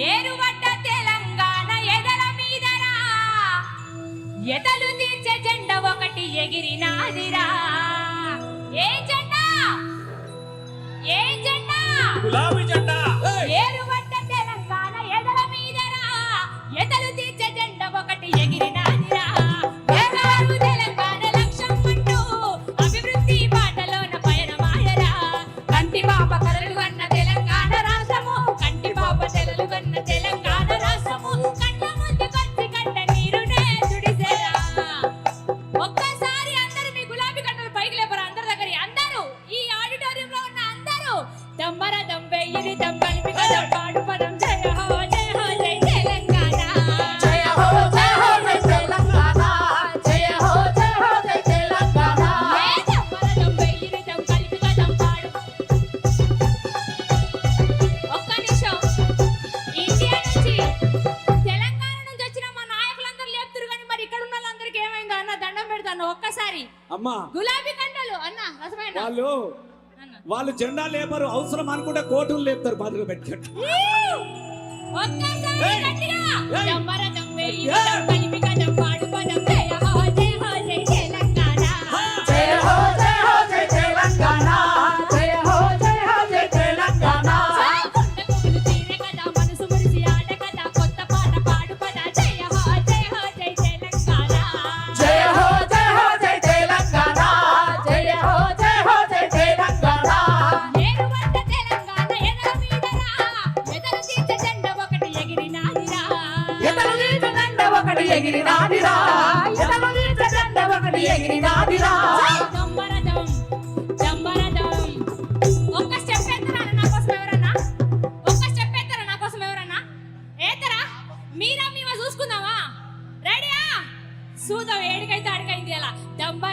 ఏరువడ్డ తెలంగాణ ఎదల మీదరా ఎదలు తీర్చే జెండా ఒకటి ఎగిరినాదిరా. ఏ జెండా? ఏ జెండా? గులాబీ జెండా. ఏరువడ్డ తెలంగాణ ఎదల మీదరా ఎదలు తీర్చే జెండా ఒకటి ఎగిరినాదిరా. బంగారు తెలంగాణ లక్ష్యం అంటూ అభివృద్ధి బాటలోన పయనమాయరా. కంటి పాప కలలు కన్న తెలంగాణ రాష్ట్రము, కంటి పాప తెలలు కన్న తెలంగాణ రాష్ట్రము, కళ్ళ ముందు కత్తి కంట నీరునే తుడిసేరా. ఒక్కసారి అందరూ మీ గులాబీ కండలు పైకి లేపరా. అందరి దగ్గర అందరూ ఈ ఆడిటోరియంలో ఉన్న అందరూ దమ్మర దంబెయ్యిని దంబలిపి కదం పాడు పదం జయ హో జయ హో జై తెలంగాణ. జయ హో జయ హో జై తెలంగాణ. జయ హో జయ హో జై తెలంగాణ. ఏ దమ్మర దంబెయ్యిని దంబలిపి కదం పాడు. ఒక్క నిమిషం. ఇండియా నుంచి తెలంగాణ నుంచి వచ్చిన మా నాయకులందరూ లేపుతురు కానీ మరి ఇక్కడ ఉన్న వాళ్ళందరికీ ఏమైందో అన్న దండం పెడతాను ఒక్కసారి. అమ్మా గులాబీ కండలు అన్న రసమైన వాళ్ళు జెండా లేపరు, అవసరం అనుకుంటే కోటులు లేపుతారు బాధలు పెట్టుకుంటారు. ఒక్కసారి గట్టిగా దమ్మర దంబెయ్యిని దంబలిపి కదం పాడు పదం జయ హో జయ హో జై తెలంగాణ. జయ హో జయ హో జై తెలంగాణ. జయ హో జయ హో జై తెలంగాణ. కొండ కొమ్ములు తీరే కదా మనసు మురిసి ఆట కదా కొత్త పాట పాడు పద జయ హో జయ హో జై తెలంగాణ. జయ హో జయ హో జై తెలంగాణ. జయ హో జయ హో జై తెలంగాణ. ఏరువడ్డ తెలంగాణ ఎదల మీదరా ఎదలు తీర్చే జెండా ఒకటి ఎగిరినాదిరా. ఎదలు తీర్చే జెండా ఒకటి ఎగిరినాదిరా. ఎదలు తీర్చే జెండా ఒకటి ఎగిరినాదిరా. దమ్మరదం దమ్మరదం. ఒక్క స్టెప్ ఎత్తరా నా కోసం ఎవరన్నా? ఒక్క స్టెప్ ఎత్తరా నా కోసం ఎవరన్నా? ఏతరా మీరా మేమా చూసుకుందామా? రెడీయా? చూద్దాం ఏడికైతే ఆడికైంది అలా. దమ్మర